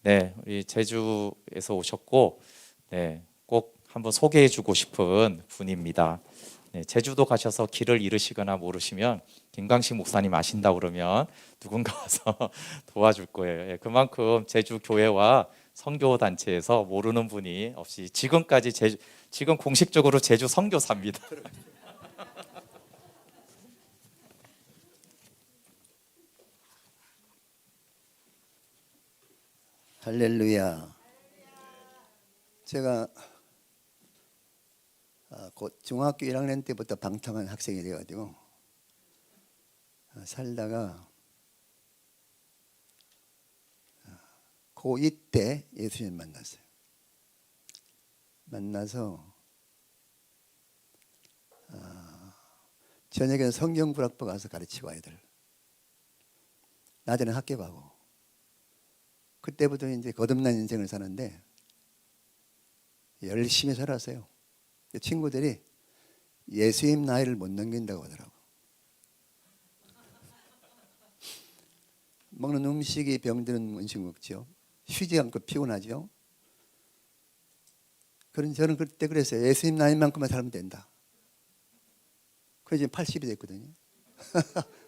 네, 우리 제주에서 오셨고, 네, 꼭 한번 소개해주고 싶은 분입니다. 네, 제주도 가셔서 길을 잃으시거나 모르시면 김강식 목사님 아신다 그러면 누군가 와서 도와줄 거예요. 예, 그만큼 제주 교회와 선교 단체에서 모르는 분이 없이 지금까지 지금 공식적으로 제주 선교사입니다. 할렐루야. 제가 곧 중학교 1학년 때부터 방탕한 학생이 되어가지고 살다가 고2 때 예수님 만났어요. 만나서 저녁에는 성경구락부 가서 가르치고 아이들, 낮에는 학교 가고, 그때부터 이제 거듭난 인생을 사는데 열심히 살았어요. 친구들이 예수님 나이를 못 넘긴다고 하더라고. 먹는 음식이 병드는 음식 먹죠. 쉬지 않고 피곤하죠. 그런 저는 그때 그랬어요. 예수님 나이만큼만 살면 된다. 그래서 지금 80이 됐거든요.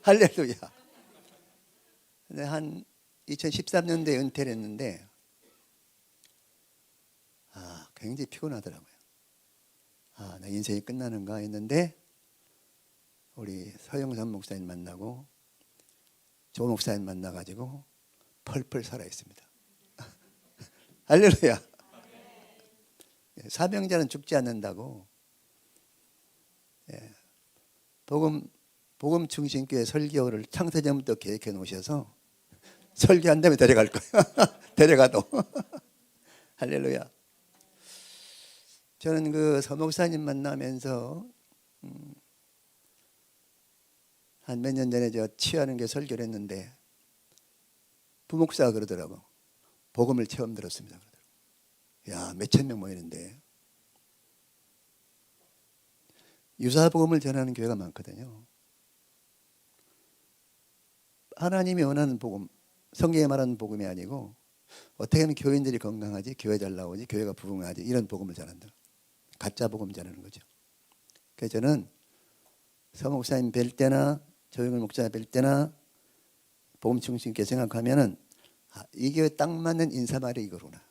할렐루야. 근데 한 2013년도에 은퇴를 했는데 굉장히 피곤하더라고요. 나 인생이 끝나는가 했는데 우리 서영삼 목사님 만나고 조 목사님 만나가지고 펄펄 살아있습니다. 할렐루야. 사명자는 죽지 않는다고. 복음 중심교회 설교를 창세전부터 계획해 놓으셔서 설교한 다음에 데려갈 거예요. 데려가도. 할렐루야. 저는 그 서목사님 만나면서 한 몇 년 전에 저 취하는 게 설교를 했는데 부목사가 그러더라고. 복음을 처음 들었습니다. 그러더라고. 야, 몇천 명 모이는데 유사복음을 전하는 교회가 많거든요. 하나님이 원하는 복음, 성경에 말하는 복음이 아니고 어떻게 하면 교인들이 건강하지, 교회 잘 나오지, 교회가 부흥하지, 이런 복음을 전한다. 가짜 복음 전하는 거죠. 그래서 저는 서 목사님 뵐 때나 조영일 목사 뵐 때나 복음 중심께 생각하면은 이 교회 딱 맞는 인사말이 이거구나.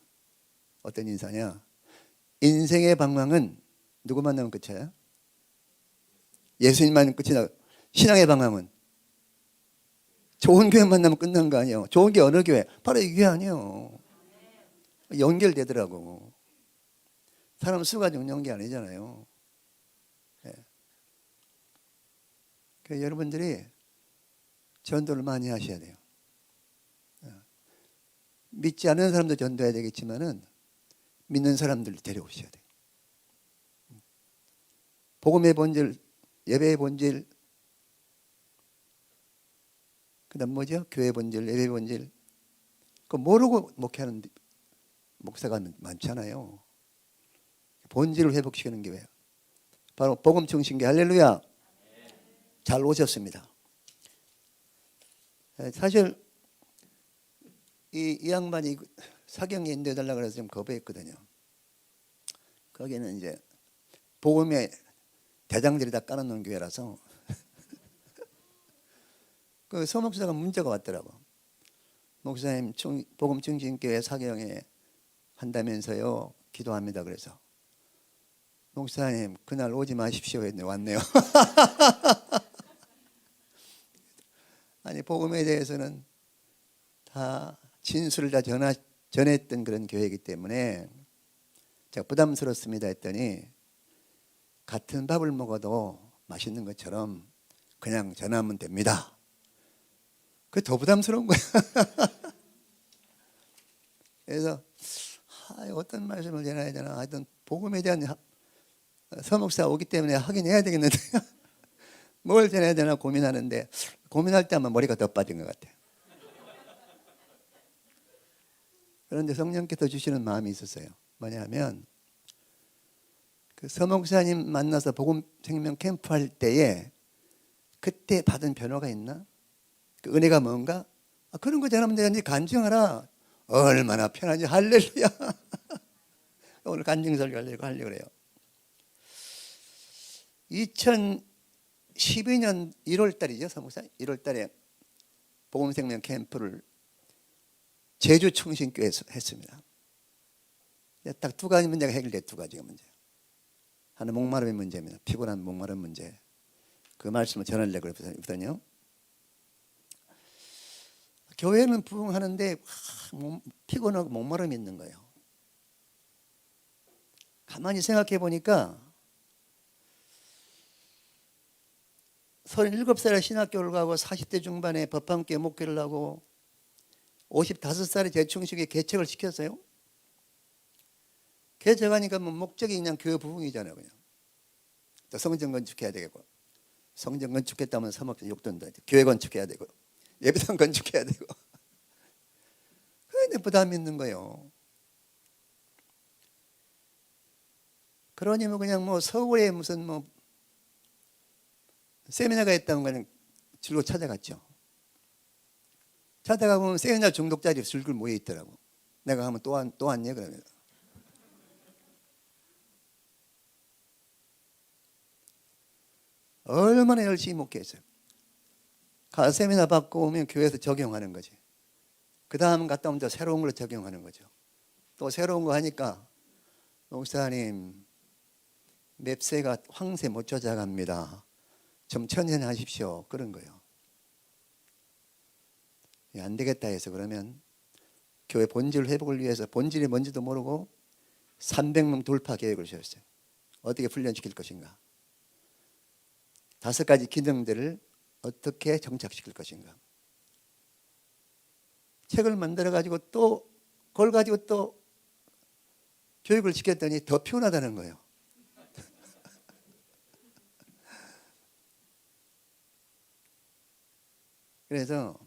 어떤 인사냐? 인생의 방향은 누구 만나면 끝이야? 예수님 만나면 끝이다. 신앙의 방향은 좋은 교회 만나면 끝난 거 아니에요. 좋은 게 어느 교회? 바로 이 교회 아니에요. 연결되더라고. 사람 수가 중요한 게 아니잖아요. 네. 그래서 여러분들이 전도를 많이 하셔야 돼요. 믿지 않는 사람도 전도해야 되겠지만은 믿는 사람들 데려오셔야 돼요. 복음의 본질, 예배의 본질, 그다음 뭐죠? 교회 본질, 예배 본질. 그 모르고 목회하는 목사가 많잖아요. 본질을 회복시키는 교회. 바로 복음 중심교회. 할렐루야. 잘 오셨습니다. 사실 이 양반이 사경에 인도해달라고 해서 좀 거부했거든요. 거기는 이제 복음의 대장들이 다 깔아놓은 교회라서 그 서목사가 문자가 왔더라고. 목사님 복음 중심교회 사경에 한다면서요. 기도합니다. 그래서 목사님 그날 오지 마십시오 했는데 왔네요. 아니 복음에 대해서는 다 진술을 다 전했던 그런 교회이기 때문에 제가 부담스럽습니다 했더니 같은 밥을 먹어도 맛있는 것처럼 그냥 전하면 됩니다. 그게 더 부담스러운 거야. 그래서 어떤 말씀을 전해야 되나 하여튼 복음에 대한 서목사 오기 때문에 하긴 해야 되겠는데 뭘 전해야 되나 고민하는데 고민할 때 아마 머리가 더 빠진 것 같아요. 그런데 성령께서 주시는 마음이 있었어요. 뭐냐면 그 서목사님 만나서 복음 생명 캠프 할 때에 그때 받은 변화가 있나? 그 은혜가 뭔가? 그런 거 전하면 되는지 간증하라. 얼마나 편하지. 할렐루야. 오늘 간증설교 하려고 그래요. 2012년 1월 달이죠. 사무사 1월 달에 복음생명 캠프를 제주 충신교회에서 했습니다. 딱 두 가지 문제가 해결돼. 두 가지가 문제. 하나 목마름의 문제입니다. 피곤한 목마름 문제. 그 말씀을 전하려고 그랬거든요. 교회는 부흥하는데 피곤하고 목마름이 있는 거예요. 가만히 생각해 보니까 37살에 신학교를 가고 40대 중반에 법학교에 목회를 하고 55살에 재충식에 개척을 시켰어요. 개척하니까 뭐 목적이 그냥 교회 부흥이잖아요. 그냥. 또 성전 건축해야 되겠고, 성전 건축했다면 3억 욕돈다. 교회 건축해야 되고, 예배당 건축해야 되고. 근데 부담이 있는 거예요. 그러니 뭐 그냥 뭐 서울에 무슨 뭐 세미나가 있다는 거는 줄로 찾아갔죠. 찾아가 보면 세미나 중독자들이 줄글 모여 있더라고. 내가 하면 또 왔냐 그러면. 얼마나 열심히 목회했어요. 가 세미나 받고 오면 교회에서 적용하는 거지. 그 다음 갔다 오면 또 새로운 걸 적용하는 거죠. 또 새로운 거 하니까 목사님 맵새가 황새 못 찾아갑니다. 좀 천천하십시오. 그런 거예요. 안 되겠다 해서 그러면 교회 본질 회복을 위해서 본질이 뭔지도 모르고 300명 돌파 계획을 세웠어요. 어떻게 훈련시킬 것인가. 5가지 기능들을 어떻게 정착시킬 것인가. 책을 만들어 가지고 또 그걸 가지고 또 교육을 시켰더니 더 피곤하다는 거예요. 그래서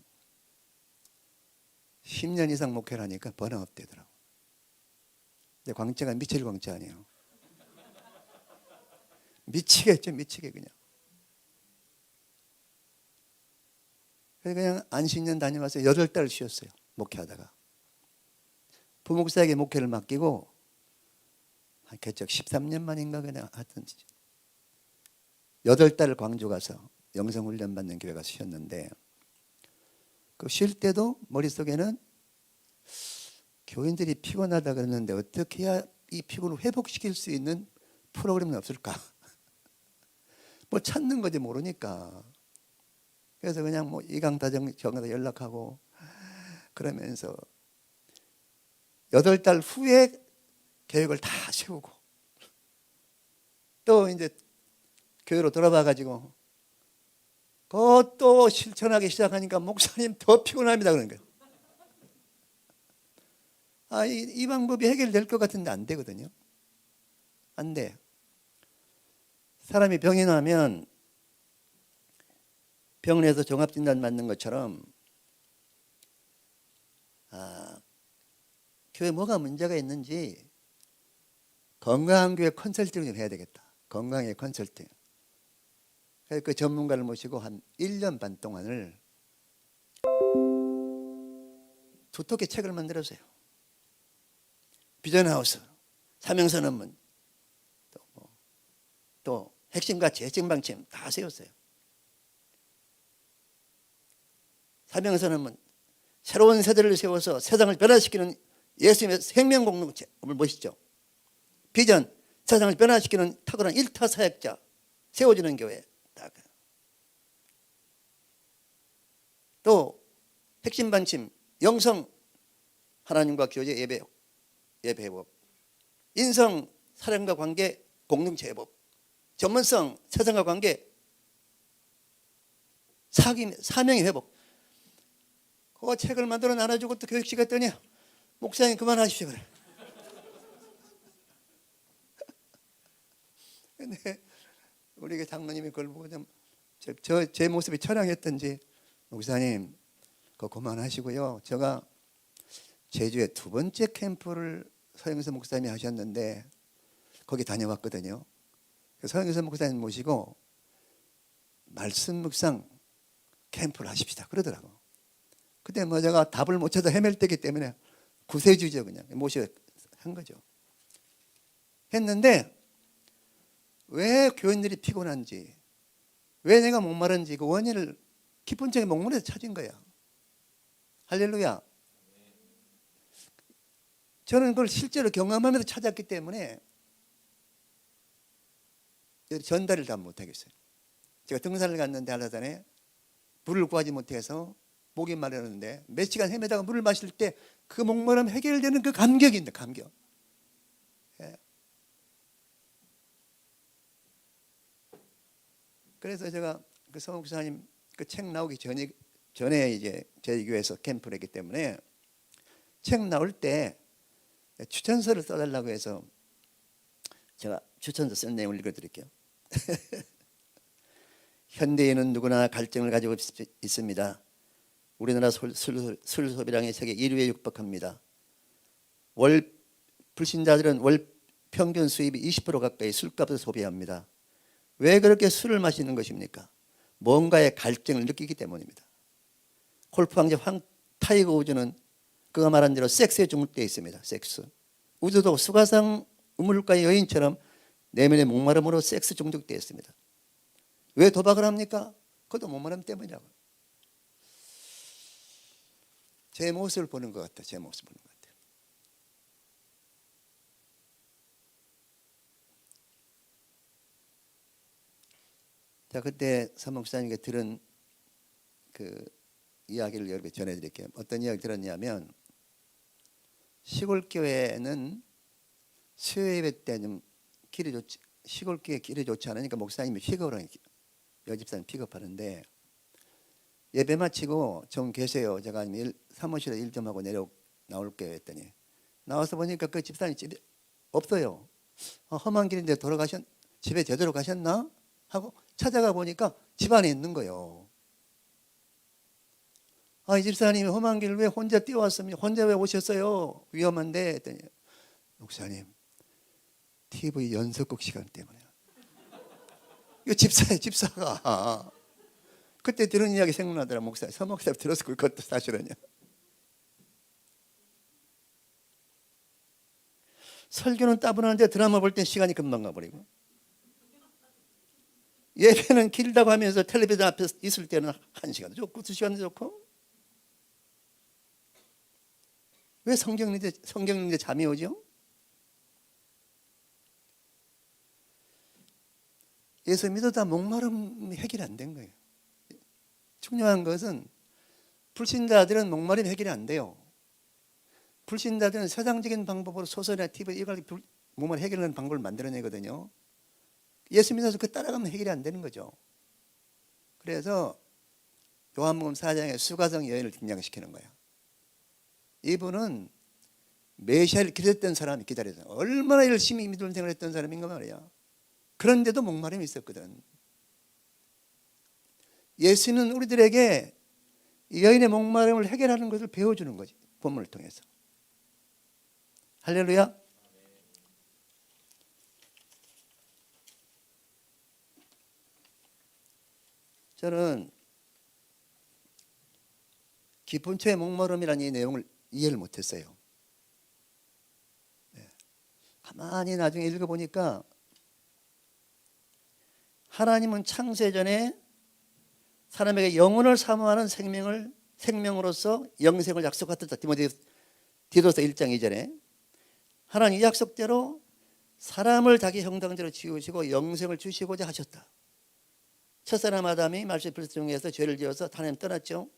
10년 이상 목회를 하니까 번아웃 되더라고. 근데 광채가 미칠 광채 아니에요. 미치겠죠, 미치게 그냥. 그래서 그냥 안식년 다녀와서 8달 쉬었어요. 목회하다가. 부목사에게 목회를 맡기고 개척 13년 만인가 그냥 하여튼 8달 광주 가서 영성훈련 받는 교회 가서 쉬었는데 그 쉴 때도 머릿속에는 교인들이 피곤하다 그러는데 어떻게 해야 이 피곤을 회복시킬 수 있는 프로그램이 없을까? 뭐 찾는 거지 모르니까. 그래서 그냥 뭐 이강다정 정에다 연락하고 그러면서 8달 후에 계획을 다 세우고 또 이제 교회로 돌아와 가지고 그것도 실천하기 시작하니까 목사님 더 피곤합니다 그런 거예요. 이 방법이 해결될 것 같은데 안 되거든요. 안 돼. 사람이 병이 나면 병원에서 종합진단 받는 것처럼 교회 뭐가 문제가 있는지 건강한 교회 컨설팅을 좀 해야 되겠다. 건강의 컨설팅. 그래서 그 전문가를 모시고 한 1년 반 동안을 두텁게 책을 만들었어요. 비전하우스, 사명선언문, 또 핵심 가치, 핵심 방침 다 세웠어요. 사명선언문, 새로운 세대를 세워서 세상을 변화시키는 예수님의 생명 공동체를 모시죠. 비전, 세상을 변화시키는 탁월한 일타 사역자 세워지는 교회. 또 핵심 방침, 영성, 하나님과 교제 예배 회복, 인성, 사람과 관계 공동체 회복, 전문성, 세상과 관계 사명의 회복. 그 책을 만들어 나눠주고 또 교육식 했더니 목사님 그만하십시오 그래. 근데 우리 장로님이 그걸 보고 좀 제 모습이 처량했던지 목사님 그거 그만하시고요. 제가 제주에 2번째 캠프를 서영선 목사님이 하셨는데 거기 다녀왔거든요. 서영선 목사님 모시고 말씀 묵상 캠프를 하십시다 그러더라고. 그때 뭐 제가 답을 못 찾아 헤맬 때기 때문에 구세주죠. 그냥 모셔 한 거죠. 했는데 왜 교인들이 피곤한지, 왜 내가 목마른지 그 원인을 깊은 쪽에 목문에서 찾은 거야. 할렐루야. 저는 그걸 실제로 경험하면서 찾았기 때문에 전달을 다 못하겠어요. 제가 등산을 갔는데 한라산에 물을 구하지 못해서 목이 마르는데 몇 시간 헤매다가 물을 마실 때 그 목마름 해결되는 그 감격이 있다. 감격. 예. 그래서 제가 그 서목 목사님 그 책 나오기 전에 이제 저희 교회에서 캠프를 했기 때문에 책 나올 때 추천서를 써달라고 해서 제가 추천서 쓴 내용을 읽어드릴게요. 현대인은 누구나 갈증을 가지고 있습니다. 우리나라 술 소비량이 세계 1위에 육박합니다. 불신자들은 월 평균 수입이 20% 가까이 술값을 소비합니다. 왜 그렇게 술을 마시는 것입니까? 뭔가의 갈증을 느끼기 때문입니다. 골프 왕자 타이거 우즈는 그가 말한 대로 섹스에 중독되어 있습니다. 섹스. 우즈도 수가상 우물가의 여인처럼 내면의 목마름으로 섹스 중독되어 있습니다. 왜 도박을 합니까? 그것도 목마름 때문이라고. 제 모습을 보는 것 같아요. 제 모습을 보는 것 같아요. 자, 그때 사목사님께 들은 그 이야기를 여러분께 전해드릴게요. 어떤 이야기 들었냐면 시골 교회는 수요예배 때 좀 길이 좋지, 시골 교회 길이 좋지 않으니까 목사님이 픽업을 여집사님 픽업하는데 예배 마치고 좀 계세요. 제가 사무실에 일 좀 하고 나올게요 했더니 나와서 보니까 그 집사님 집에 없어요. 험한 길인데 집에 제대로 가셨나? 하고 찾아가 보니까 집 안에 있는 거예요. 이 집사님이 험한 길을 왜 혼자 뛰어왔습니까? 혼자 왜 오셨어요? 위험한데 했더니 목사님 TV 연속극 시간 때문에. 이거 집사가 그때 들은 이야기 생각나더라. 서목사 들었을 걸 그것도 사실은요. 설교는 따분한데 드라마 볼 땐 시간이 금방 가버리고 예배는 길다고 하면서 텔레비전 앞에 있을 때는 1시간도 좋고 2시간도 좋고 왜 성경 읽는데 잠이 오죠? 예수 믿어도 목마름 해결이 안 된 거예요. 중요한 것은 불신자들은 목마름 해결이 안 돼요. 불신자들은 세상적인 방법으로 소설이나 TV 이걸 목마름 해결하는 방법을 만들어내거든요. 예수 믿어서 그 따라가면 해결이 안 되는 거죠. 그래서 요한복음 4장에 수가성 여인을 등장시키는 거예요. 이분은 메시아를 기다렸던 사람이 기다렸어요. 얼마나 열심히 믿음 생활을 했던 사람인가 말이야. 그런데도 목마름이 있었거든. 예수는 우리들에게 여인의 목마름을 해결하는 것을 배워주는 거지. 본문을 통해서. 할렐루야. 저는 깊은 채의 목마름이라는 이 내용을 이해를 못했어요. 가만히 나중에 읽어보니까 하나님은 창세 전에 사람에게 영혼을 사모하는 생명으로서 영생을 약속하셨다. 디도서 1장 2절에 하나님 약속대로 사람을 자기 형상대로 지으시고 영생을 주시고자 하셨다. 첫사람 아담이 말씀의 불순종에서 죄를 지어서 하나님 떠났죠.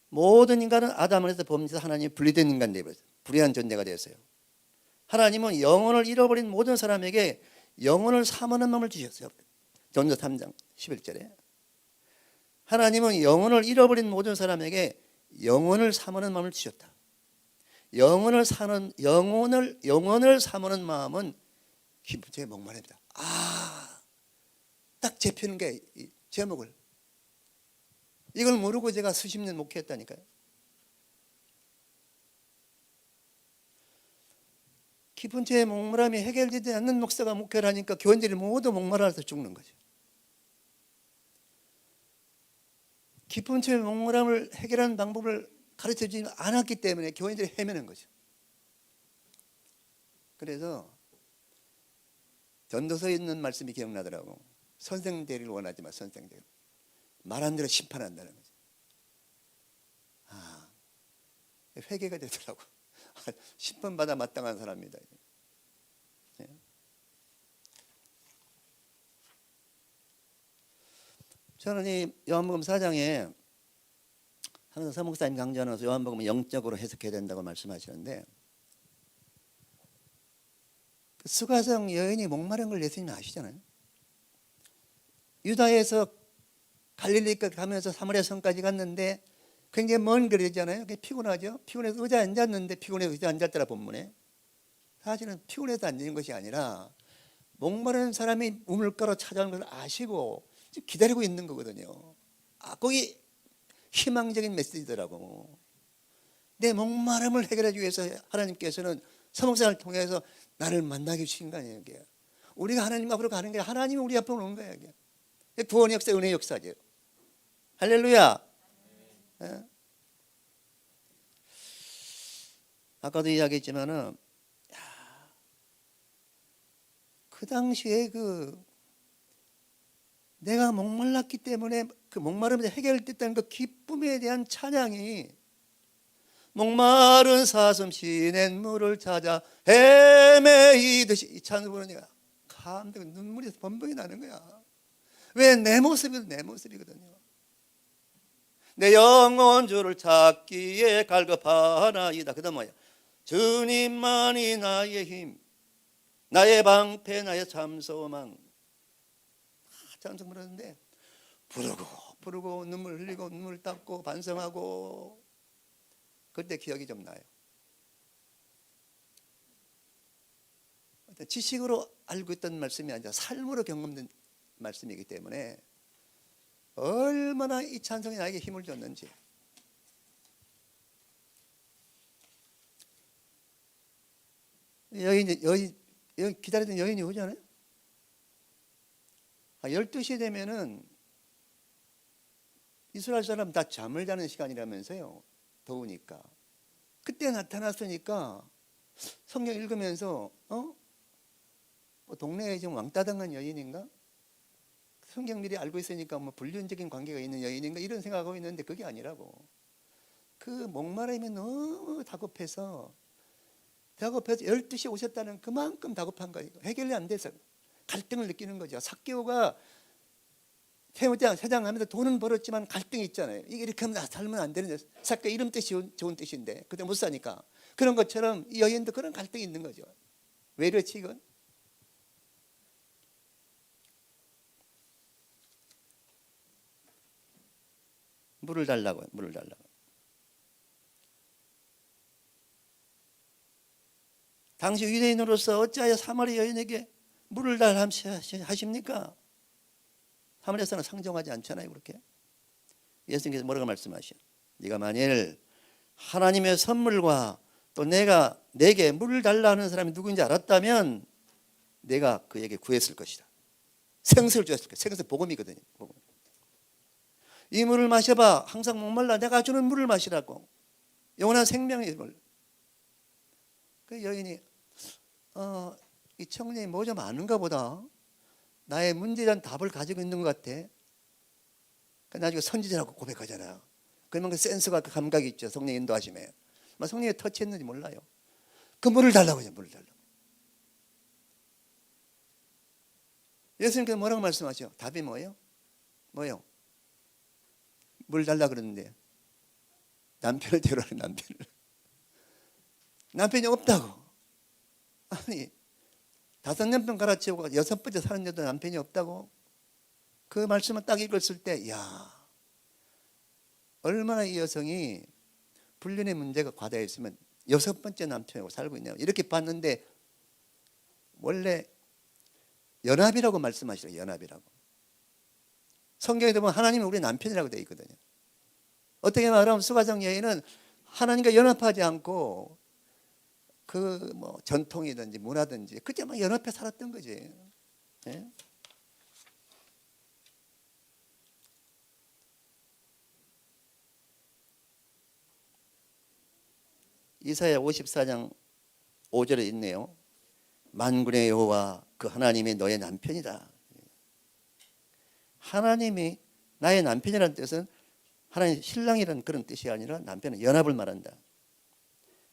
모든 인간은 아담에서 범죄해서 하나님 분리된 인간 되어버렸어요. 불의한 존재가 되었어요. 하나님은 영혼을 잃어버린 모든 사람에게 영혼을 사모하는 마음을 주셨어요. 전서 3장 11절에 하나님은 영혼을 잃어버린 모든 사람에게 영혼을 사모하는 마음을 주셨다. 영혼을 사모하는 마음은 깊은 채의 목마름입니다. 딱 잡히는 게 제목을. 이걸 모르고 제가 수십 년 목회했다니까요. 깊은 채의 목마름이 해결되지 않는 목사가 목회를 하니까 교인들이 모두 목마라서 죽는 거죠. 깊은 채의 목마름을 해결하는 방법을 가르쳐주지 않았기 때문에 교인들이 헤매는 거죠. 그래서 전도서에 있는 말씀이 기억나더라고. 선생 되기를 원하지 마. 선생 되기를. 말한 대로 심판한다는 거죠. 아, 회개가 되더라고. 심판받아 마땅한 사람입니다. 네. 저는 이 요한복음 4장에 항상 서목사님 강좌하면서 요한복음을 영적으로 해석해야 된다고 말씀하시는데, 그 수가성 여인이 목마른 걸 예수님이 아시잖아요. 유다에서 갈릴리까지 가면서 사마리아 성까지 갔는데 굉장히 먼 거리잖아요. 피곤하죠. 피곤해서 의자에 앉았는데 피곤해서 의자에 앉았더라 본문에. 사실은 피곤해서 앉는 것이 아니라 목마른 사람이 우물가로 찾아오는 걸 아시고 지금 기다리고 있는 거거든요. 아, 거기 희망적인 메시지더라고. 내 목마름을 해결해 주기 위해서 하나님께서는 서목사를 통해서 나를 만나게 주신 거 아니에요. 이게. 우리가 하나님 앞으로 가는 게 하나님이 우리 앞으로 오는 거예요. 이게. 구원의 역사, 은혜의 역사죠. 할렐루야. 네? 아까도 이야기했지만은 그 당시에 내가 목말랐기 때문에 그 목마름이 해결됐다는 그 기쁨에 대한 찬양이, 목마른 사슴 시낸 물을 찾아 헤매이듯이, 이 찬양 부르니까 감동, 눈물이 번번이 나는 거야. 왜? 내 모습이거든요. 내 영혼 주를 찾기에 갈급하나이다. 그 다음 뭐야? 주님만이 나의 힘, 나의 방패, 나의 참소망. 찬송 부르는데 부르고 눈물 흘리고 눈물 닦고 반성하고, 그때 기억이 좀 나요. 지식으로 알고 있던 말씀이 아니라 삶으로 경험된 말씀이기 때문에 얼마나 이 찬송이 나에게 힘을 줬는지. 여인이 기다리던 여인이 오잖아요. 12시 되면은 이스라엘 사람 다 잠을 자는 시간이라면서요. 더우니까. 그때 나타났으니까 성경 읽으면서 뭐 동네에 좀 왕따당한 여인인가? 성경 미리 알고 있으니까 뭐 불륜적인 관계가 있는 여인인가? 이런 생각하고 있는데 그게 아니라고. 그 목마름이 너무 다급해서 12시에 오셨다는 그만큼 다급한 거예요. 해결이 안 돼서 갈등을 느끼는 거죠. 삭개오가 세장하면서 돈은 벌었지만 갈등이 있잖아요. 이렇게 하면 살면 안 되는데, 삭개오 이름 뜻이 좋은 뜻인데 그때 못 사니까. 그런 것처럼 이 여인도 그런 갈등이 있는 거죠. 왜 이렇지 이건? 물을 달라고요. 물을 달라고. 당시 유대인으로서 어찌하여 사마리아 여인에게 물을 달라 하십니까? 사마리아에서는 상정하지 않잖아요. 그렇게 예수님께서 뭐라고 말씀하셔? 네가 만일 하나님의 선물과 또 내게 물을 달라 하는 사람이 누구인지 알았다면 내가 그에게 구했을 것이다. 생수를 주었을 거야. 생수 복음이거든요. 복음. 이 물을 마셔봐. 항상 목말라. 내가 주는 물을 마시라고. 영원한 생명의 물. 그 여인이 이 청년이 뭐 좀 아는가 보다. 나의 문제에 대한 답을 가지고 있는 것 같아. 나중에 선지자라고 고백하잖아요. 그러면 그 센스가, 그 감각이 있죠. 성령 인도하심에. 성령이 터치했는지 몰라요. 그 물을 달라고 해요. 물을 달라고. 예수님께서 뭐라고 말씀하셔? 답이 뭐예요? 뭐예요? 물 달라 그러는데 남편을 데려라. 남편이 없다고. 아니 5남편 갈아치우고 6번째 사는데도 남편이 없다고? 그 말씀을 딱 읽었을 때, 이야, 얼마나 이 여성이 불륜의 문제가 과다했으면 6번째 남편하고 살고 있냐. 이렇게 봤는데 원래 연합이라고 말씀하시더라고요. 연합이라고. 성경에 보면 하나님은 우리 남편이라고 되어 있거든요. 어떻게 말하면 수가성 여인은 하나님과 연합하지 않고 그 뭐 전통이든지 문화든지 그때 막 연합해 살았던 거지. 네? 이사야 54장 5절에 있네요. 만군의 여호와 그 하나님이 너의 남편이다. 하나님이 나의 남편이라는 뜻은 하나님 신랑이라는 그런 뜻이 아니라 남편은 연합을 말한다.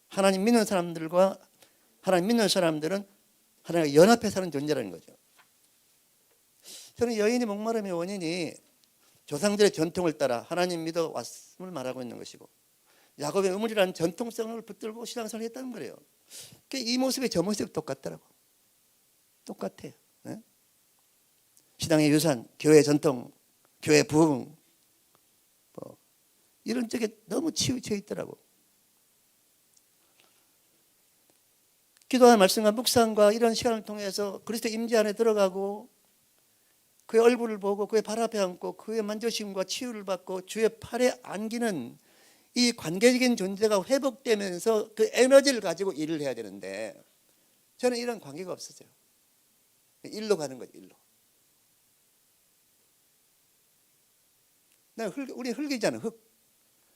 하나님 믿는 사람들과 하나님 믿는 사람들은 하나님과 연합해 사는 존재라는 거죠. 저는 여인이 목마름의 원인이 조상들의 전통을 따라 하나님 믿어 왔음을 말하고 있는 것이고, 야곱의 우물이라는 전통성을 붙들고 신앙생활을 했다는 거예요. 이 모습이 저 모습이 똑같더라고. 똑같아요. 네? 신앙의 유산, 교회 전통, 교회 부흥, 뭐 이런 쪽에 너무 치우쳐 있더라고. 기도하는 말씀과 묵상과 이런 시간을 통해서 그리스도 임재 안에 들어가고 그의 얼굴을 보고 그의 발 앞에 앉고 그의 만져심과 치유를 받고 주의 팔에 안기는 이 관계적인 존재가 회복되면서 그 에너지를 가지고 일을 해야 되는데, 저는 이런 관계가 없었어요. 일로 가는 거죠. 일로. 우리 흙이잖아.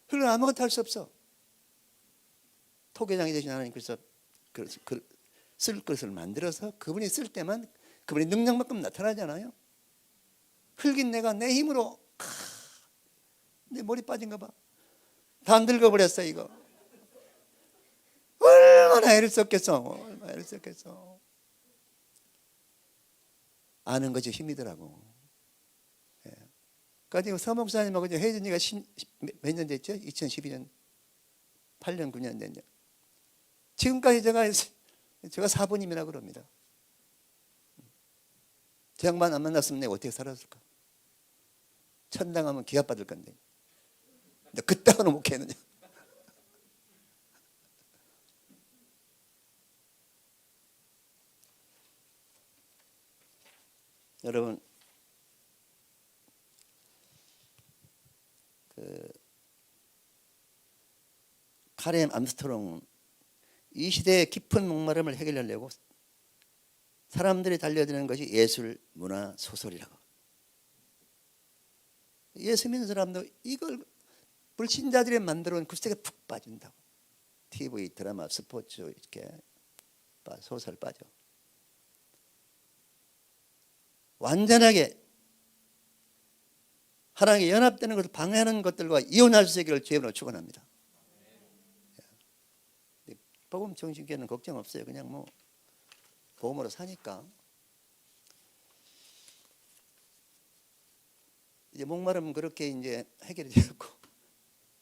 흙은 아무것도 할 수 없어. 토기장이 되신 하나님께서 쓸 것을 만들어서 그분이 쓸 때만 그분의 능력만큼 나타나잖아요. 흙인 내가 내 힘으로 내 머리 빠진 거 봐. 다 안 늙어버렸어 이거. 얼마나 애를 썼겠어. 얼마나 애를 썼겠어. 아는 것이 힘이더라고. 예. 그러니까 서목사님하고 혜진이가 몇 년 됐죠? 2012년 8년 9년 됐냐. 지금까지 제가 4분임이라 그럽니다. 저 양반 안 만났으면 내가 어떻게 살았을까? 천당하면 기합 받을 건데. 근데 그따가는 못 했느냐. 여러분, 카렌 암스트롱 이 시대의 깊은 목마름을 해결하려고 사람들이 달려드는 것이 예술, 문화, 소설이라고. 예수 믿는 사람도 이걸 불신자들이 만들어 온 그 속에 푹 빠진다고. TV, 드라마, 스포츠 이렇게 소설 빠져. 완전하게 하나님께 연합되는 것을 방해하는 것들과 이혼할 수 있기를 주님으로 축원합니다. 복음 정신교회는 걱정 없어요. 그냥 뭐 복음으로 사니까. 이제 목마름은 그렇게 이제 해결이 되었고,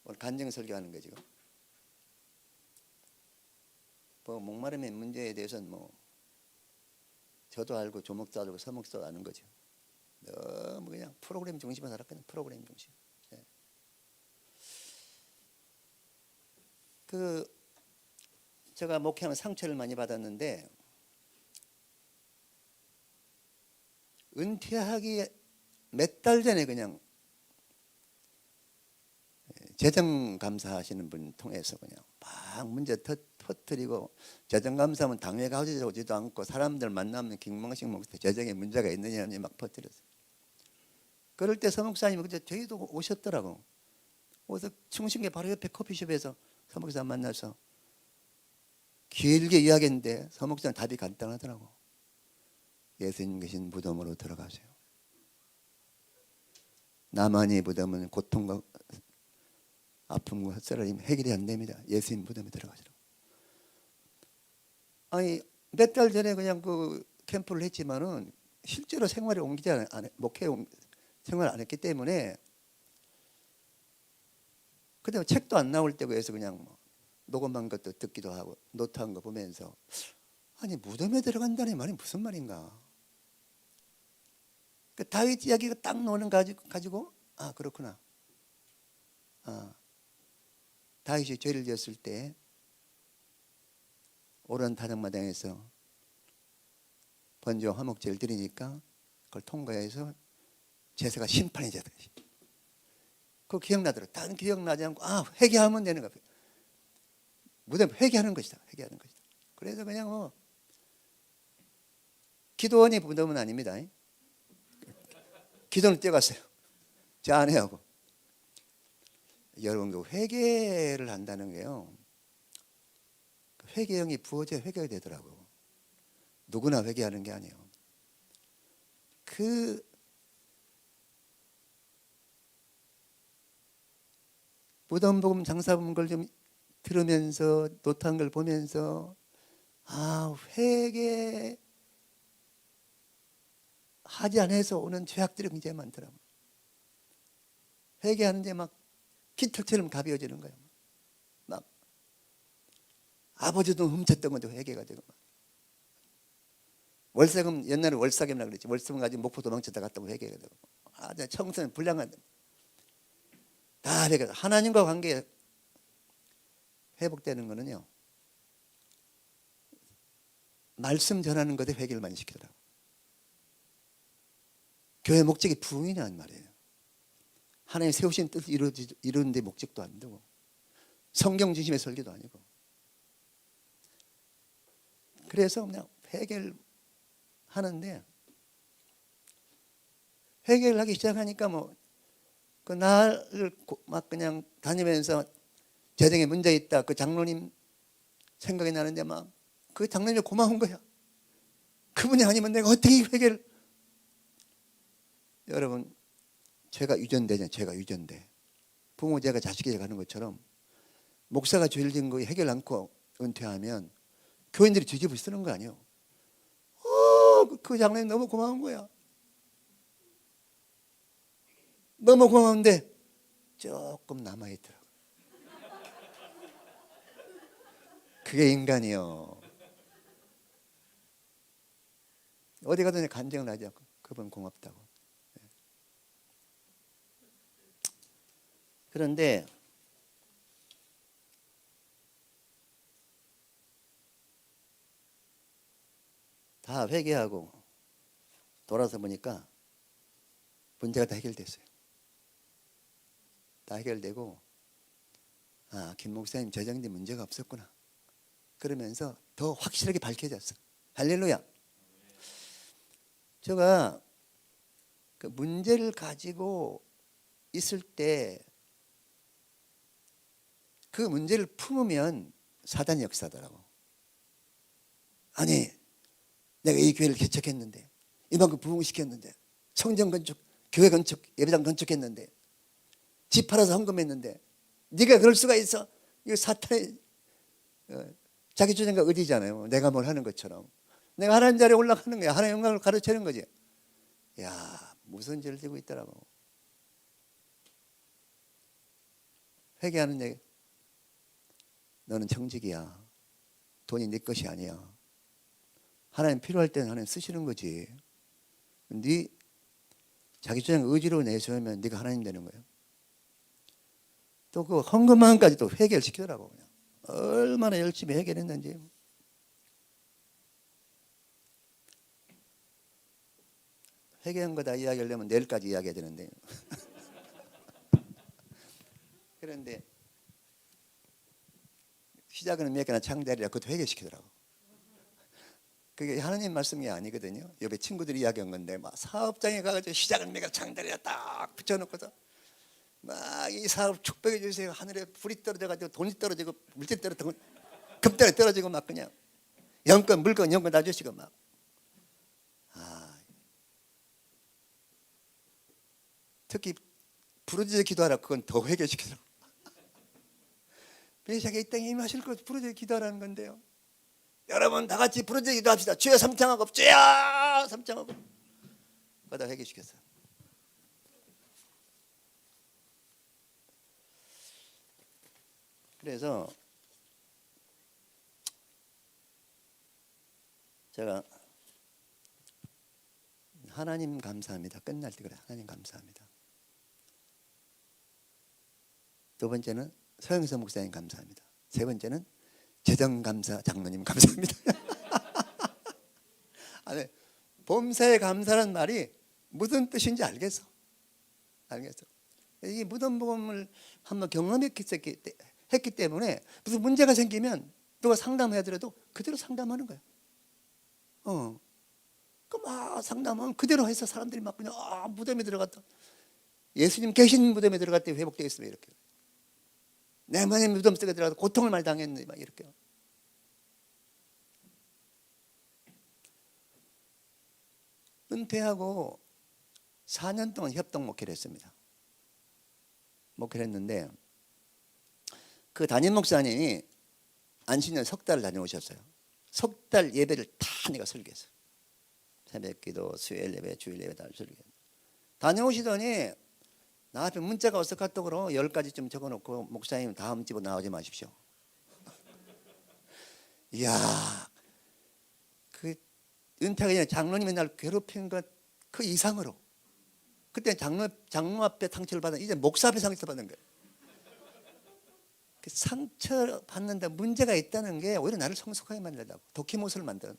오늘 간증 설교하는 거죠. 뭐 목마름의 문제에 대해서는 뭐 저도 알고 조목도 알고 서목도 아는 거죠. 너무 그냥 프로그램 중심으로 살았거든요. 프로그램 중심. 네. 제가 목회하면 상처를 많이 받았는데, 은퇴하기 몇 달 전에 그냥 재정감사 하시는 분 통해서 그냥 막 문제 터뜨리고, 재정감사하면 당회 가지도 않고 사람들 만나면 김광식 목사 재정에 문제가 있느냐 막 퍼뜨렸어요. 그럴 때 서목사님이 그때 저희도 오셨더라고. 그래서 충신계 바로 옆에 커피숍에서 서목사 만나서 길게 이야기했는데 서목사님 답이 간단하더라고. 예수님 계신 무덤으로 들어가세요. 나만이 무덤은 고통과 아픔과 헛살림이 해결이 안 됩니다. 예수님 무덤에 들어가시라고. 아니 몇 달 전에 그냥 캠프를 했지만은 실제로 생활에 옮기지 않았, 목회 생활 안 했기 때문에, 그때 책도 안 나올 때고 해서 그냥 뭐 녹음한 것도 듣기도 하고 노트한 거 보면서, 아니 무덤에 들어간다는 말이 무슨 말인가. 그 다윗 이야기가 딱 나오는 가지고 아 그렇구나. 다윗이 죄를 지었을 때 오른 타작마당에서 번제와 화목제를 드리니까 그걸 통과해서 제사가 심판이 되다. 그거 기억나더라고요. 다른 기억나지 않고 회개하면 되는 거야. 무덤 회개하는 것이다. 회개하는 것이다. 그래서 그냥 기도원이 무덤은 아닙니다. 기도는 뛰어갔어요. 제 아내하고. 여러분, 회개를 한다는 게요, 회개형이 부어져야 회개가 되더라고. 누구나 회개하는 게 아니에요. 그 무덤복음 장사본 걸 좀 들으면서 노트한 걸 보면서 회개 하지 않아서 오는 죄악들이 굉장히 많더라고. 회개하는데 막 깃털처럼 가벼워지는 거야. 막 아버지 돈 훔쳤던 것도 회개가 되고 막. 월세금 옛날에 월사금이라 그랬지. 월세금 가지고 목포 도망쳤다 갔다 오면 회개가 되고. 청소년 불량한 다 회개. 하나님과 관계 회복되는 거는요. 말씀 전하는 것에 회개를 많이 시키더라고. 교회 목적이 부흥이냐는 말이에요. 하나님 세우신 뜻을 이루는 데 목적도 안 되고 성경 중심의 설교도 아니고. 그래서 그냥 회개를 하는데 회개를 하기 시작하니까 그 날을 막 그냥 다니면서 재정에 문제 있다. 그 장로님 생각이 나는데 막 그 장로님이 고마운 거야. 그분이 아니면 내가 어떻게 회개를. 여러분 죄가 유전되잖아요. 죄가 유전돼. 부모 죄가 자식에게 가는 것처럼 목사가 죄를 지은 거 해결 않고 은퇴하면 교인들이 뒤집어 쓰는 거 아니에요. 그 장로님 너무 고마운 거야. 너무 고마운데 조금 남아있더라고. 그게 인간이요. 어디 가든 간증을 하지 않고 그분 고맙다고. 그런데 다 회개하고 돌아서 보니까 문제가 다 해결됐어요. 다 해결되고 김 목사님 재정에 문제가 없었구나. 그러면서 더 확실하게 밝혀졌어. 할렐루야. 제가 그 문제를 가지고 있을 때 그 문제를 품으면 사단의 역사더라고. 아니 내가 이 교회를 개척했는데 이만큼 부흥시켰는데 성전 건축, 교회 건축, 예배당 건축했는데 집 팔아서 헌금했는데 네가 그럴 수가 있어? 이거 사탄의 자기 주장과 의리잖아요. 내가 뭘 하는 것처럼. 내가 하나님 자리에 올라가는 거야. 하나님의 영광을 가르치는 거지. 야, 무슨 죄를 지고 있더라고. 회개하는 얘기. 너는 청직이야. 돈이 네 것이 아니야. 하나님 필요할 때는 하나님 쓰시는 거지. 네 자기 주장 의지로 내세우면 네가 하나님 되는 거예요. 또 그 헌금만까지도 해결시키더라고. 그냥. 얼마나 열심히 해결했는지. 회개한 거 다 이야기하려면 내일까지 이야기해야 되는데. 그런데 시작은 몇 개나 창대하리라 그것도 회개시키더라고. 그게 하나님 말씀이 아니거든요. 옆에 친구들이 이야기한 건데 막 사업장에 가가지고 시작은 몇 개나 창대하리라 딱 붙여놓고서 막 이 사업 축복해 주세요. 하늘에 불이 떨어져가지고 돈이 떨어지고 물질 떨어지고 금덩이 떨어지고 막 그냥 영권 물건 영권 다 주시고 막. 특히 부르짖어 기도하라. 그건 더 회개시키더라고. 베시아가 이 땅에 임하실 것 부르짖어 기도하라는 건데요. 여러분 다 같이 부르짖어 기도합시다. 주여 삼창하고 주여 삼창하고. 그거 다 회개시켰어요. 그래서 제가 하나님 감사합니다. 끝날 때 그래. 하나님 감사합니다. 두 번째는 서영서 목사님 감사합니다. 세 번째는 재정감사 장로님 감사합니다. 아니, 범사에 감사라는 말이 무슨 뜻인지 알겠어. 이 무덤복음을 한번 경험했기 때문에 무슨 문제가 생기면 누가 상담해더라도 그대로 상담하는 거야. 막 상담하면 그대로 해서 사람들이 막 그냥 무덤에 들어갔다. 예수님 계신 무덤에 들어갔더니 회복되어 있으면 이렇게. 내 마음에 무덤 속에 들어가서 고통을 많이 당했는데 막 이렇게. 은퇴하고 4년 동안 협동 목회를 했습니다. 목회를 했는데 그 담임 목사님이 안식년 석 달을 다녀오셨어요. 석 달 예배를 다 내가 설교했어요. 새벽기도, 수요일 예배, 주일 예배 다 설교했어요. 다녀오시더니 나 앞에 문자가 와서 카톡으로 10가지쯤 적어놓고 목사님 다음 집으로 나오지 마십시오. 이야, 그 은퇴가 전에 장로님이 날 괴롭힌 것 그 이상으로. 그때 장로 앞에 상처를 받은, 이제 목사 앞에 상처를 받는 거예요. 그 상처 받는데 문제가 있다는 게 오히려 나를 성숙하게 만들다고. 도끼못을 만드는.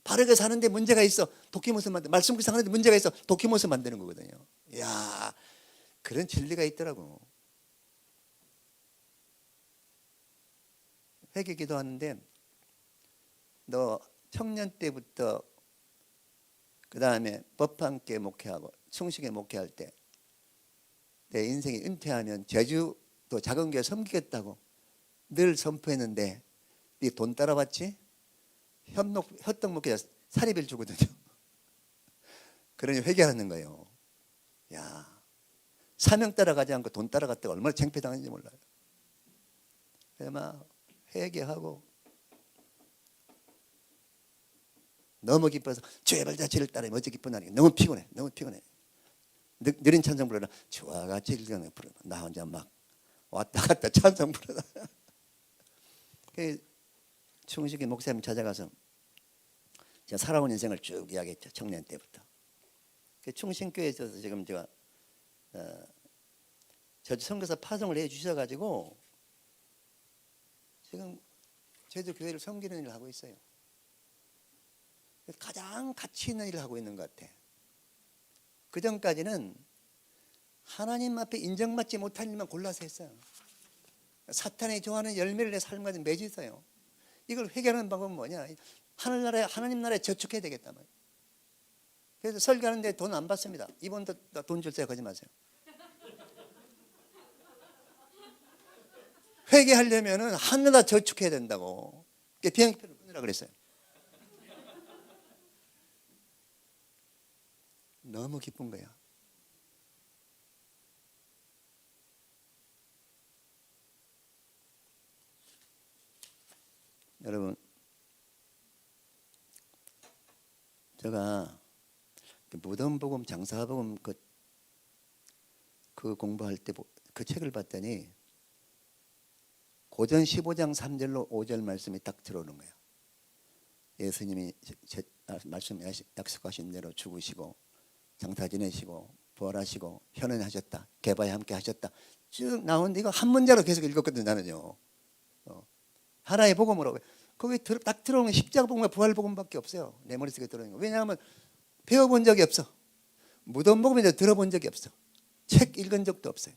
바르게 사는데 문제가 있어. 도끼못을 만드. 말씀 그 사는데 문제가 있어. 도끼못을 만드는 거거든요. 이야, 그런 진리가 있더라고. 회개 기도하는데 너 청년 때부터 그 다음에 법함께 목회하고 충식에 목회할 때 내 인생이 은퇴하면 제주도 작은 교회 섬기겠다고 늘 선포했는데 네 돈 따라왔지? 협동 목회자 사리비를 주거든요. 그러니 회개하는 거예요. 야, 사명 따라가지 않고 돈 따라갔다가 얼마나 창피당했는지 몰라요. 그래서 막 회개하고 너무 기뻐서 주의 자치를 따라 어찌 기쁜 날이 너무 피곤해. 너무 피곤해. 느린 찬송 부르라. 주와 같이 일경에 부르라. 나 혼자 막 왔다 갔다 찬송 부르라. 충식이 목사님 찾아가서 제가 살아온 인생을 쭉 이야기했죠. 청년 때부터. 충신교회에 있어서 지금 제가 제주 선교사 파송을 해 주셔가지고 지금 제주 교회를 섬기는 일을 하고 있어요. 가장 가치 있는 일을 하고 있는 것 같아. 그 전까지는 하나님 앞에 인정받지 못할 일만 골라서 했어요. 사탄이 좋아하는 열매를 내 삶과 맺어 있어요. 이걸 해결하는 방법은 뭐냐? 하늘나라에 하나님 나라에 저축해야 되겠다 말이에요. 그래서 설교하는데 돈 안 받습니다. 이번도 돈 줄 생각하지 마세요. 회개하려면은 하늘나라 저축해야 된다고. 비행기표를 끊으라 그랬어요. 너무 기쁜 거야. 여러분, 제가 무덤복음, 장사복음 그 공부할 때 그 책을 봤더니 고전 15장 3절로 5절 말씀이 딱 들어오는 거예요. 예수님이 말씀 약속하신 대로 죽으시고 장사 지내시고 부활하시고 현현하셨다. 개바에 함께 하셨다. 쭉 나오는데 이거 한 문자로 계속 읽었거든요. 나는요. 하나의 복음으로. 거기 딱 들어오는 십자가 복음과 부활 복음밖에 없어요. 내 머릿속에 들어오는 거. 왜냐하면 배워본 적이 없어. 무덤 복음인데 들어본 적이 없어. 책 읽은 적도 없어요.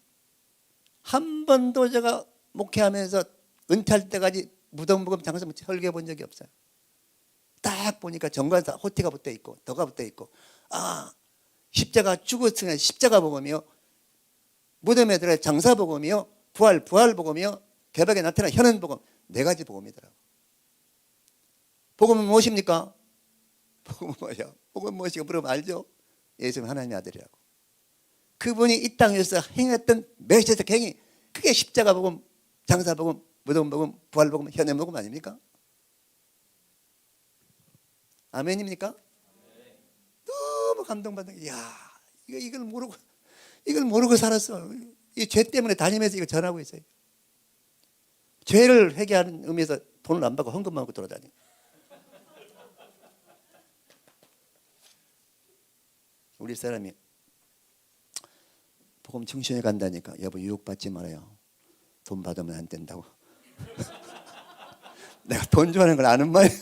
한 번도 제가 목회하면서 은퇴할 때까지 무덤 복음 장사 설교해 본 적이 없어요. 딱 보니까 정관사 호태가 붙어 있고 덕가 붙어 있고 십자가 죽었으면 십자가 복음이요. 무덤에 들어 장사 복음이요. 부활 복음이요. 개박에 나타난 현현 복음. 4가지 복음이더라고. 복음은 무엇입니까? 복음은 뭐야? 복음은 무엇이고 물으면 알죠? 예수는 하나님의 아들이라고. 그분이 이 땅에서 행했던 메시지적 행위, 그게 십자가 복음, 장사 복음, 무덤 복음, 부활 복음, 현현 복음 아닙니까? 아멘입니까? 너무 감동받는 게, 야, 이걸 모르고 살았어. 이 죄 때문에 다니면서 이거 전하고 있어요. 죄를 회개하는 의미에서 돈을 안 받고 헌금만 하고 돌아다니고. 우리 사람이 복음 청신에 간다니까 여보 유혹받지 말아요. 돈 받으면 안 된다고. 내가 돈 좋아하는 걸 아는 말이야.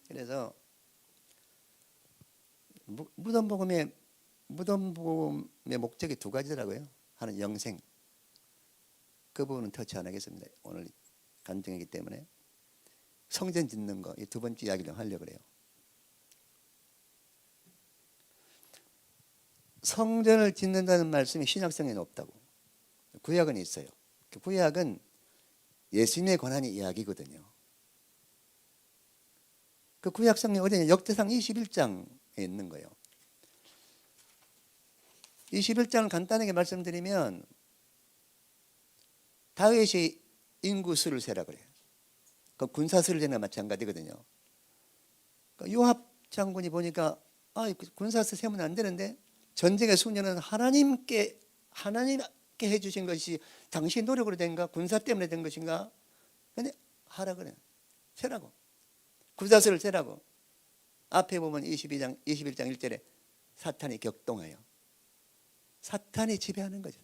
그래서 무덤 복음의 목적이 2가지더라고요. 하나는 영생. 그 부분은 터치 안 하겠습니다. 오늘 간증이기 때문에. 성전 짓는 거, 이 2번째 이야기를 하려고 그래요. 성전을 짓는다는 말씀이 신약성에는 없다고. 구약은 있어요. 구약은 예수님의 권한이 이야기거든요. 그 구약 성경 어디냐? 역대상 21장에 있는 거예요. 21장을 간단하게 말씀드리면 다윗이 인구수를 세라 그래요. 그 군사수를 재나 마찬가지거든요. 그러니까 요압 장군이 보니까 군사수 세면 안 되는데 전쟁의 승리는 하나님께 해주신 것이 당신 노력으로 된가 군사 때문에 된 것인가? 근데 하라 그래. 세라고. 군사수를 세라고. 앞에 보면 21장 1절에 사탄이 격동해요. 사탄이 지배하는 거죠.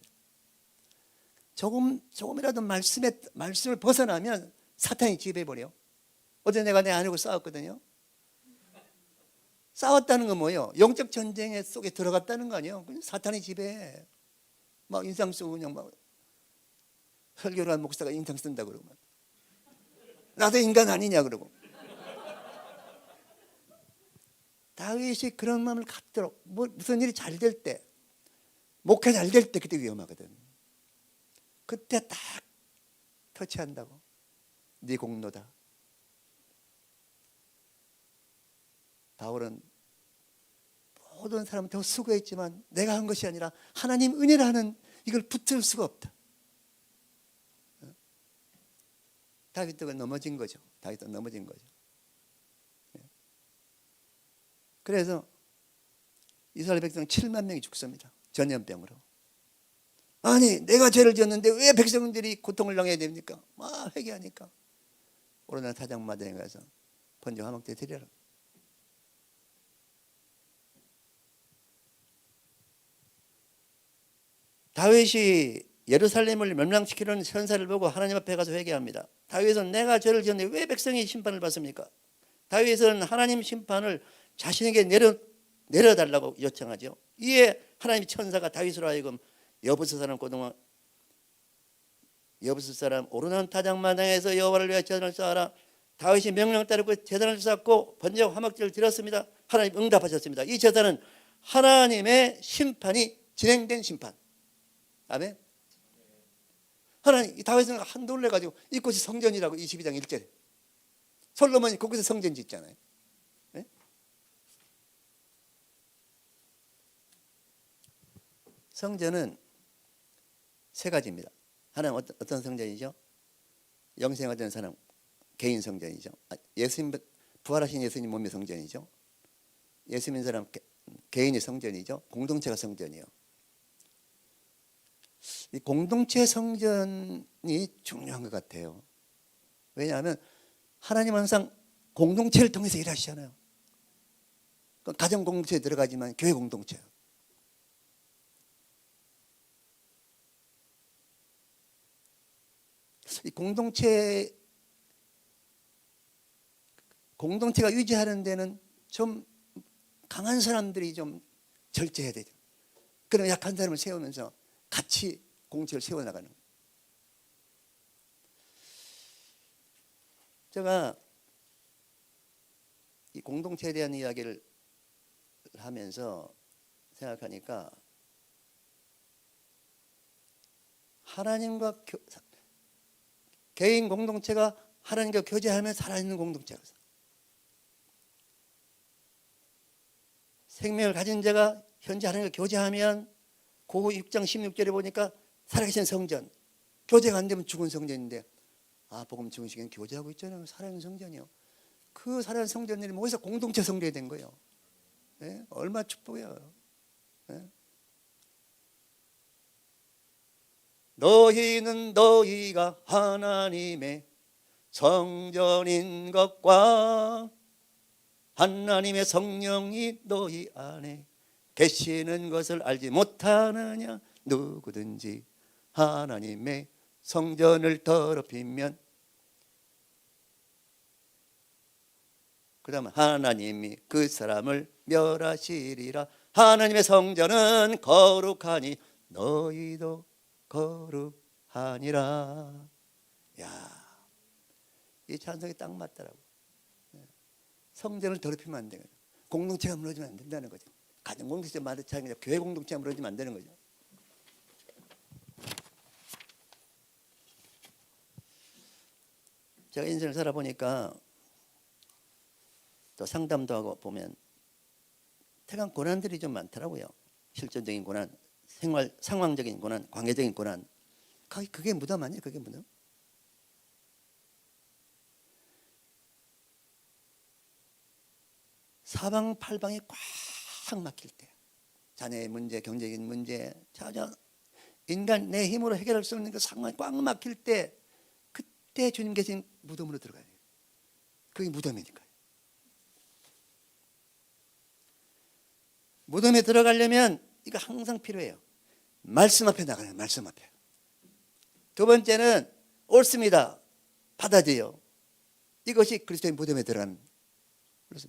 조금이라도 말씀을 벗어나면 사탄이 지배해버려. 어제 내가 내 아내하고 싸웠거든요. 싸웠다는 건 뭐예요? 영적 전쟁 속에 들어갔다는 거 아니에요? 사탄이 지배해. 막 인상 쓰고 그냥 막 설교를 한 목사가 인상 쓴다 그러고 나도 인간 아니냐 그러고. 다윗이 그런 마음을 갖도록 무슨 일이 잘 될 때, 목회 잘 될 때 그때 위험하거든. 그때 딱 터치한다고. 네 공로다. 바울은 모든 사람은 더 수고했지만 내가 한 것이 아니라 하나님 은혜라는 이걸 붙들 수가 없다. 다윗도 넘어진 거죠. 다윗도 넘어진 거죠. 그래서 이스라엘 백성 7만 명이 죽습니다. 전염병으로. 아니 내가 죄를 지었는데 왜 백성들이 고통을 당해야 됩니까? 막 회개하니까 오르나 타작마당에 가서 번제 화목제 드려라. 다윗이 예루살렘을 멸망시키려는 현사를 보고 하나님 앞에 가서 회개합니다. 다윗은 내가 죄를 지었는데 왜 백성이 심판을 받습니까? 다윗은 하나님 심판을 자신에게 내려달라고 요청하죠. 이에 하나님 천사가 다윗으로 하여금 여부스 사람 오르난 타작마당에서 여호와를 위하여 제단을 쌓아라. 다윗이 명령 따르고 제단을 쌓고 번제와 화목제를 드렸습니다. 하나님 응답하셨습니다. 이 제단은 하나님의 심판이 진행된 심판. 아멘. 하나님 다윗은 한돌 내가지고 이곳이 성전이라고 22장 1절에 솔로몬이 거기서 성전 짓잖아요. 네? 성전은 세 가지입니다. 하나는 어떤 성전이죠? 영생하던 사람 개인 성전이죠. 예수님 부활하신 예수님 몸의 성전이죠. 예수 믿는 사람 개인의 성전이죠. 공동체가 성전이요. 이 공동체 성전이 중요한 것 같아요. 왜냐하면 하나님은 항상 공동체를 통해서 일하시잖아요. 가정 공동체에 들어가지만 교회 공동체요. 이 공동체가 유지하는 데는 좀 강한 사람들이 좀 절제해야 되죠. 그럼 약한 사람을 세우면서 같이 공동체를 세워나가는 거예요. 제가 이 공동체에 대한 이야기를 하면서 생각하니까 하나님과 개인 공동체가 하나님과 교제하며 살아있는 공동체가 생명을 가진 자가 현재 하나님과 교제하면 고구 6장 16절에 보니까 살아계신 성전, 교제가 안 되면 죽은 성전인데 복음 죽은 시기엔 교제하고 있잖아요. 살아있는 성전이요. 그 살아있는 성전들이 모여서 공동체 성전이 된 거예요. 네? 얼마나 축복이에요. 네? 너희는 너희가 하나님의 성전인 것과 하나님의 성령이 너희 안에 계시는 것을 알지 못하느냐. 누구든지 하나님의 성전을 더럽히면 그 다음에 하나님이 그 사람을 멸하시리라. 하나님의 성전은 거룩하니 너희도 거룩하니라. 야, 이 찬송이 딱 맞더라고. 성전을 더럽히면 안 되거든. 공동체가 무너지면 안 된다는 거죠. 가정 공동체 마찬가지로 교회 공동체가 무너지면 안 되는 거죠. 제가 인생을 살아보니까 또 상담도 하고 보면 태간 고난들이 좀 많더라고요. 실존적인 고난, 생활 상황적인 고난, 관계적인 고난. 그게 무덤 아니에요? 그게 무덤? 사방팔방이 꽉 막힐 때, 자녀의 문제, 경제적인 문제, 자녀 인간 내 힘으로 해결할 수 없는 그 상황이 꽉 막힐 때, 그때 주님 계신 무덤으로 들어가야 돼요. 그게 무덤이니까요. 무덤에 들어가려면 이거 항상 필요해요. 말씀 앞에 나가요. 말씀 앞에. 두 번째는 옳습니다. 받아들여. 이것이 그리스도의 무덤에 들어가는. 그래서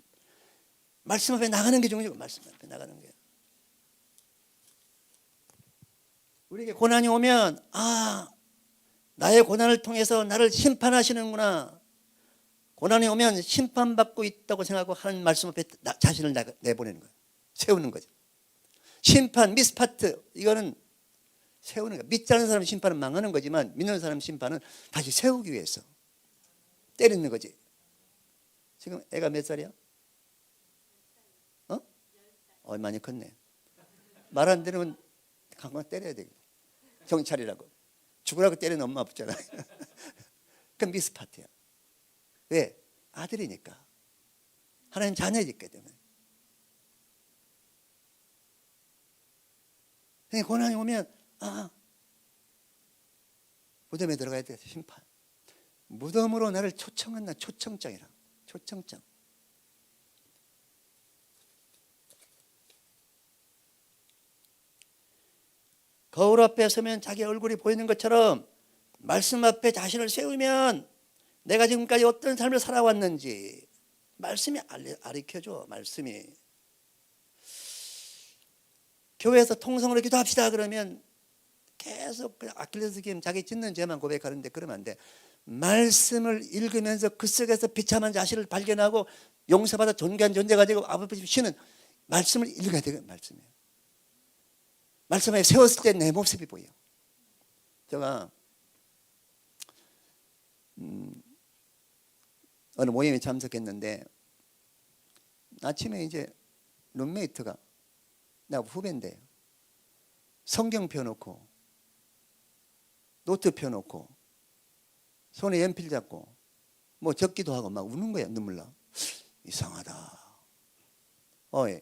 말씀 앞에 나가는 게 중요해요. 말씀 앞에 나가는 게. 우리에게 고난이 오면 나의 고난을 통해서 나를 심판하시는구나. 고난이 오면 심판받고 있다고 생각하고 하는 말씀 앞에 자신을 내보내는 거예요. 세우는 거죠. 심판, 미스파트, 이거는 세우는 거예요. 믿지 않는 사람 심판은 망하는 거지만 믿는 사람 심판은 다시 세우기 위해서 때리는 거지. 지금 애가 몇 살이야? 많이 컸네. 말 안 들으면 강강 때려야 되겠다. 경찰이라고. 죽으라고 때리는 엄마 없잖아. 그건 미스파트야. 왜? 아들이니까. 하나님 자녀이기 때문에. 고난이 오면 무덤에 들어가야 돼. 심판. 무덤으로 나를 초청한다. 초청장이라. 초청장. 거울 앞에 서면 자기 얼굴이 보이는 것처럼 말씀 앞에 자신을 세우면 내가 지금까지 어떤 삶을 살아왔는지 말씀이 가르쳐줘. 말씀이. 교회에서 통성으로 기도합시다 그러면 계속 그냥 아킬레스 腱 자기 짓는 죄만 고백하는데 그러면 안 돼. 말씀을 읽으면서 그 속에서 비참한 자신을 발견하고 용서받아 존귀한 존재가 되고 아버지 쉬는 말씀을 읽어야 돼요. 말씀이에요. 말씀에 세웠을 때 내 모습이 보여. 제가 어느 모임에 참석했는데 아침에 이제 룸메이트가 나 후배인데 성경 펴놓고 노트 펴놓고 손에 연필 잡고 뭐 적기도 하고 막 우는 거야. 눈물 나. 이상하다. 예.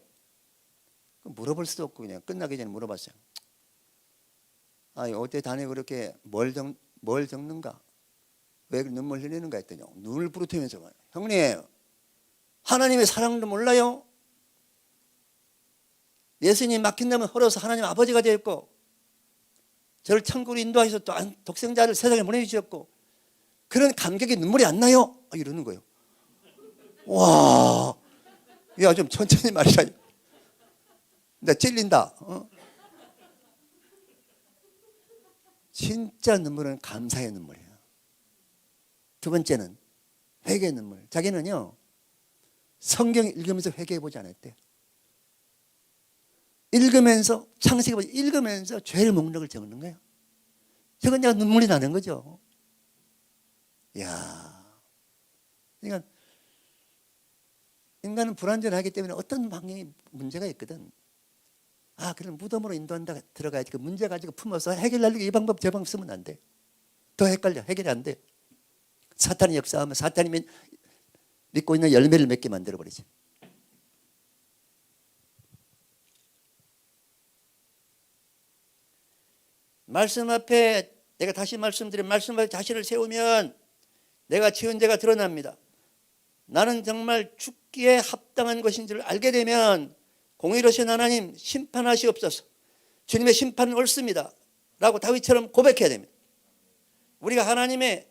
물어볼 수도 없고 그냥 끝나기 전에 물어봤어요. 어때 다니고 그렇게 뭘 적는가? 왜 눈물 흘리는가 했더니 눈을 부르트면서 말해요. 형님, 하나님의 사랑도 몰라요? 예수님 막힌다면 헐어서 하나님 아버지가 되었고 저를 천국으로 인도하셔서 또 독생자를 세상에 보내주셨고 그런 감격에 눈물이 안 나요? 이러는 거예요. 와, 야 좀 천천히 말이라. 나 찔린다. 진짜 눈물은 감사의 눈물이에요. 두 번째는 회개의 눈물. 자기는요 성경 읽으면서 회개해보지 않았대요. 읽으면서 창세기 읽으면서 죄의 목록을 적는 거예요. 적은 내가 눈물이 나는 거죠. 야, 그러니까 인간은 불완전하기 때문에 어떤 방향이 문제가 있거든. 그럼 무덤으로 인도한다 들어가야지. 그 문제 가지고 품어서 해결하려고 이 방법 저 방법 쓰면 안 돼. 더 헷갈려. 해결이 안 돼. 사탄이 역사하면 사탄이 믿고 있는 열매를 맺게 만들어버리지. 말씀 앞에 내가 다시 말씀드린 말씀 앞에 자신을 세우면 내가 지은 죄가 드러납니다. 나는 정말 죽기에 합당한 것인 줄 알게 되면 공의로신 하나님 심판하시옵소서. 주님의 심판은 옳습니다. 라고 다윗처럼 고백해야 됩니다. 우리가 하나님의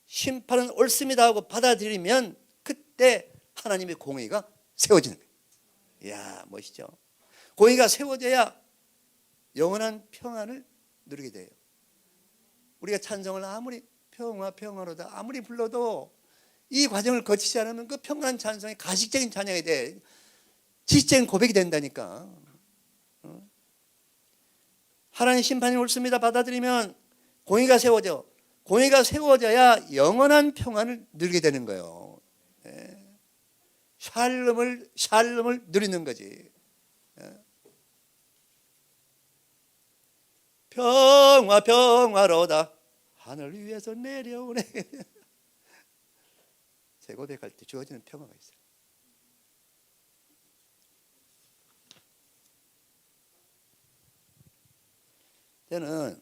심판은 옳습니다 하고 받아들이면 그때 하나님의 공의가 세워지는 거예요. 이야, 멋있죠. 공의가 세워져야 영원한 평안을 누리게 돼요. 우리가 찬송을 아무리 평화로다 아무리 불러도 이 과정을 거치지 않으면 그 평안한 찬송이 가식적인 찬양이 돼. 지식적인 고백이 된다니까. 하나님 심판이 옳습니다 받아들이면 공의가 세워져. 공의가 세워져야 영원한 평안을 누리게 되는 거예요. 네. 샬롬을 누리는 거지. 평화로다 하늘 위에서 내려오네. 제 고백할 때 주어지는 평화가 있어요. 저는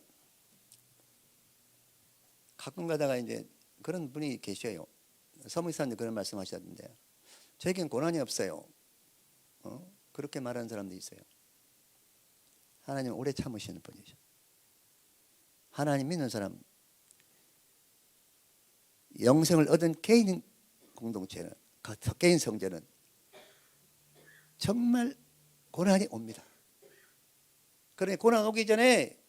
가끔 가다가 이제 그런 분이 계셔요. 서무이사님도 그런 말씀하셨는데 저에겐 고난이 없어요. 그렇게 말하는 사람도 있어요. 하나님 오래 참으시는 분이죠. 하나님 믿는 사람, 영생을 얻은 개인 공동체는, 개인 성전은 정말 고난이 옵니다. 그러니 고난 오기 전에,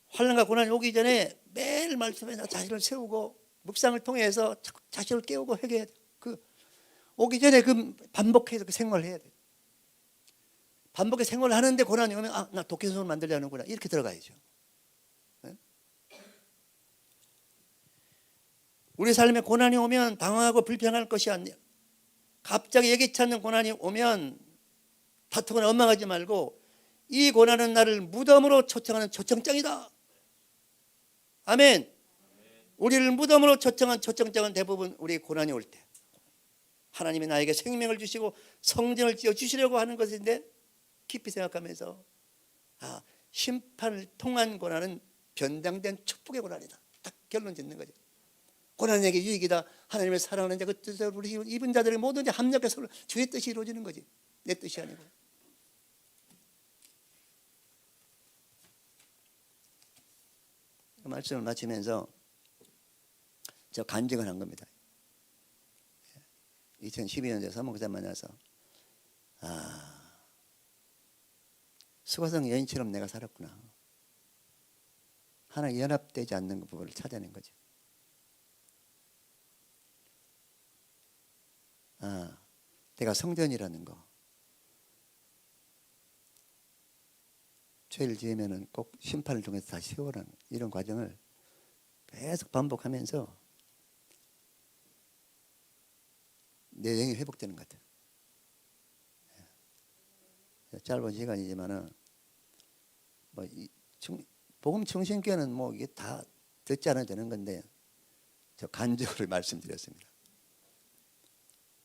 환난과 고난이 오기 전에 매일 말씀에서 자신을 세우고 묵상을 통해서 자신을 깨우고 회개해야 돼. 오기 전에 반복해서 생활을 해야 돼. 반복해서 생활을 하는데 고난이 오면 나 독해성을 만들려는구나 이렇게 들어가야죠. 네? 우리 삶에 고난이 오면 당황하고 불평할 것이 아니야. 갑자기 예기치 않는 고난이 오면 다투거나 원망하지 말고 이 고난은 나를 무덤으로 초청하는 초청장이다. 아멘. 우리를 무덤으로 초청한 초청장은 대부분 우리 고난이 올 때 하나님이 나에게 생명을 주시고 성전을 지어 주시려고 하는 것인데 깊이 생각하면서 심판을 통한 고난은 변장된 축복의 고난이다. 딱 결론 짓는 거죠. 고난은 내게 유익이다. 하나님의 사랑하는 자 그 뜻을 우리 입은 자들이 모든 자 합력해서 주의 뜻이 이루어지는 거지. 내 뜻이 아니고. 그 말씀을 마치면서 저 간증을 한 겁니다. 2012년에 사목사 만나서 수가성 여인처럼 내가 살았구나. 하나 연합되지 않는 부분을 찾아낸 거죠. 내가 성전이라는 거. 죄를 지으면은 꼭 심판을 통해서 다시 세워라는 이런 과정을 계속 반복하면서 내 영이 회복되는 것 같아요. 짧은 시간이지만은 복음 청신교는 이게 다 듣지 않아도 되는 건데 저 간증을 말씀드렸습니다.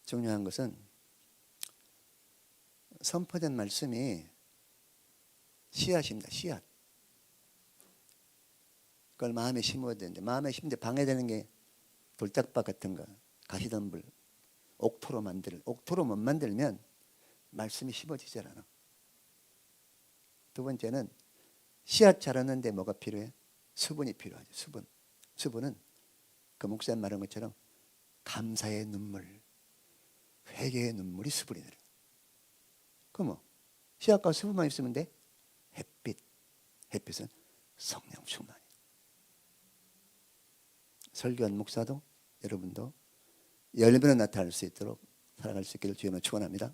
중요한 것은 선포된 말씀이 씨앗입니다. 씨앗. 그걸 마음에 심어야 되는데 마음에 심는데 방해되는 게 돌짝박 같은 거, 가시덤불, 옥토로 못 만들면 말씀이 심어지지 않아. 두 번째는 씨앗 자랐는데 뭐가 필요해? 수분이 필요하죠. 수분은 그 목사님 말한 것처럼 감사의 눈물, 회개의 눈물이 수분이 들어. 그럼 씨앗과 수분만 있으면 돼? 햇빛은 성령 충만이에요. 설교한 목사도 여러분도 열매로 나타날 수 있도록 살아갈 수 있기를 주님을 축원합니다.